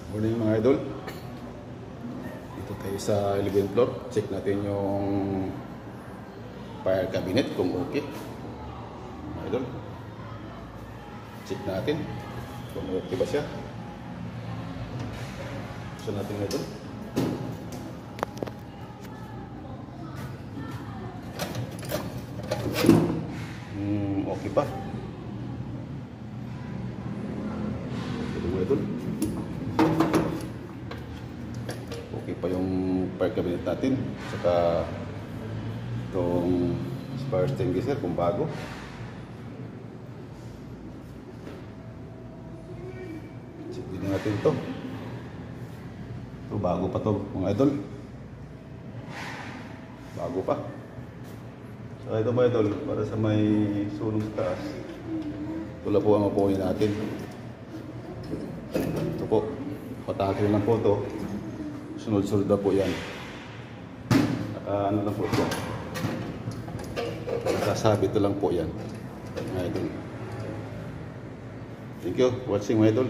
Morning mga idol. Dito tayo sa 11th floor. Check natin yung fire cabinet kung okay. Mga idol, check natin kung okay ba siya. Gusto natin mga idol. Okay pa. Ito mga idol. Okay pa yung fire cabinet natin. Saka itong fire extinguisher kung bago. Check din natin ito. Ito bago pa to mga idol. Bago pa. Saka ito mga idol, para sa may sunog sa taas. Ito lang po ang upuin natin. Ito po, patakil lang po ito. Sunod-sunod na po yan. Ano lang po ito. Sasabit lang po yan. Mga idol. Thank you for watching mga idol.